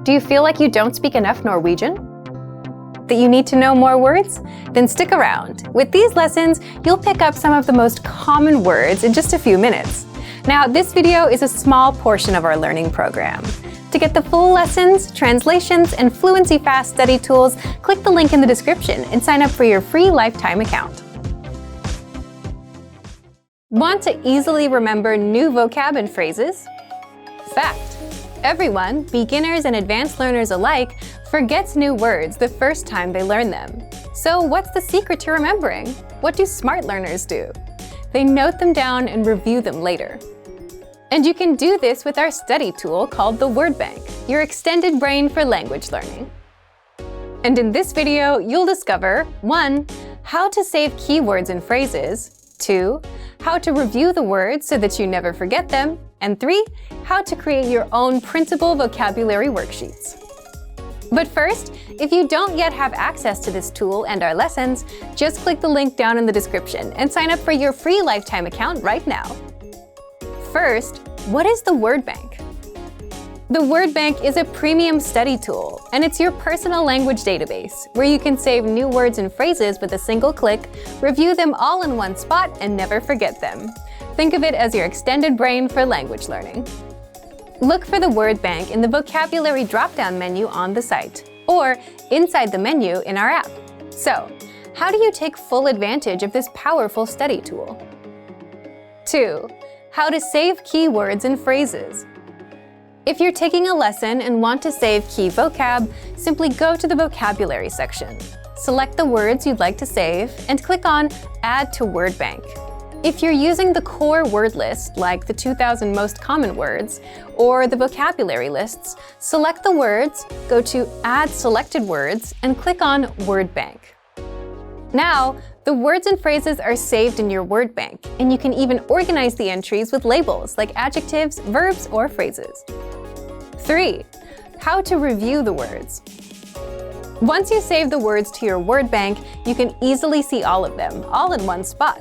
Do you feel like you don't speak enough Norwegian? That you need to know more words? Then stick around. With these lessons, you'll pick up some of the most common words in just a few minutes. Now, this video is a small portion of our learning program. To get the full lessons, translations, and fluency fast study tools, click the link in the description and sign up for your free lifetime account. Want to easily remember new vocab and phrases? Fact: everyone, beginners and advanced learners alike, forgets new words the first time they learn them. So what's the secret to remembering? What do smart learners do? They note them down and review them later. And you can do this with our study tool called the Word Bank, your extended brain for language learning. And in this video, you'll discover 1. How to save keywords and phrases, 2. How to review the words so that you never forget them, and 3. How to create your own printable vocabulary worksheets. But first, if you don't yet have access to this tool and our lessons, just click the link down in the description and sign up for your free lifetime account right now. First, what is the Word Bank? The Word Bank is a premium study tool, and it's your personal language database where you can save new words and phrases with a single click, review them all in one spot, and never forget them. Think of it as your extended brain for language learning. Look for the Word Bank in the vocabulary drop-down menu on the site, or inside the menu in our app. So, how do you take full advantage of this powerful study tool? 2. How to save keywords and phrases. If you're taking a lesson and want to save key vocab, simply go to the vocabulary section. Select the words you'd like to save and click on Add to Word Bank. If you're using the core word list, like the 2,000 most common words, or the vocabulary lists, select the words, go to Add Selected Words, and click on Word Bank. Now, the words and phrases are saved in your Word Bank, and you can even organize the entries with labels like adjectives, verbs, or phrases. 3. How to review the words. Once you save the words to your Word Bank, you can easily see all of them, all in one spot.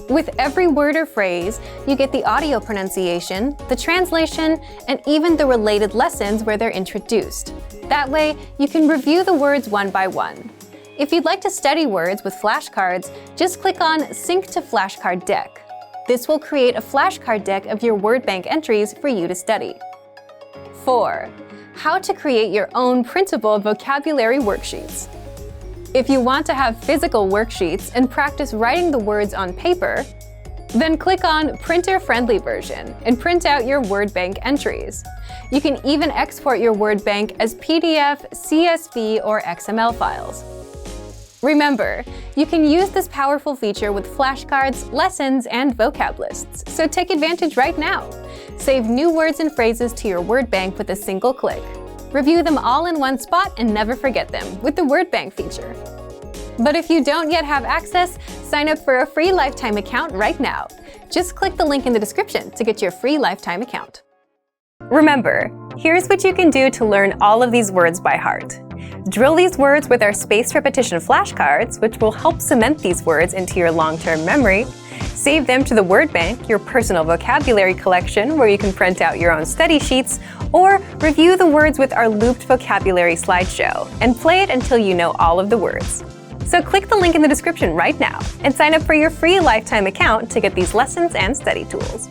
With every word or phrase, you get the audio pronunciation, the translation, and even the related lessons where they're introduced. That way, you can review the words one by one. If you'd like to study words with flashcards, just click on Sync to Flashcard Deck. This will create a flashcard deck of your Word Bank entries for you to study. 4. How to create your own printable vocabulary worksheets. If you want to have physical worksheets and practice writing the words on paper, then click on Printer-Friendly Version and print out your Word Bank entries. You can even export your Word Bank as PDF, CSV, or XML files. Remember, you can use this powerful feature with flashcards, lessons, and vocab lists, so take advantage right now. Save new words and phrases to your Word Bank with a single click. Review them all in one spot and never forget them with the Word Bank feature. But if you don't yet have access, sign up for a free lifetime account right now. Just click the link in the description to get your free lifetime account. Remember, here's what you can do to learn all of these words by heart. Drill these words with our spaced repetition flashcards, which will help cement these words into your long-term memory. Save them to the Word Bank, your personal vocabulary collection where you can print out your own study sheets, or review the words with our looped vocabulary slideshow and play it until you know all of the words. So click the link in the description right now and sign up for your free lifetime account to get these lessons and study tools.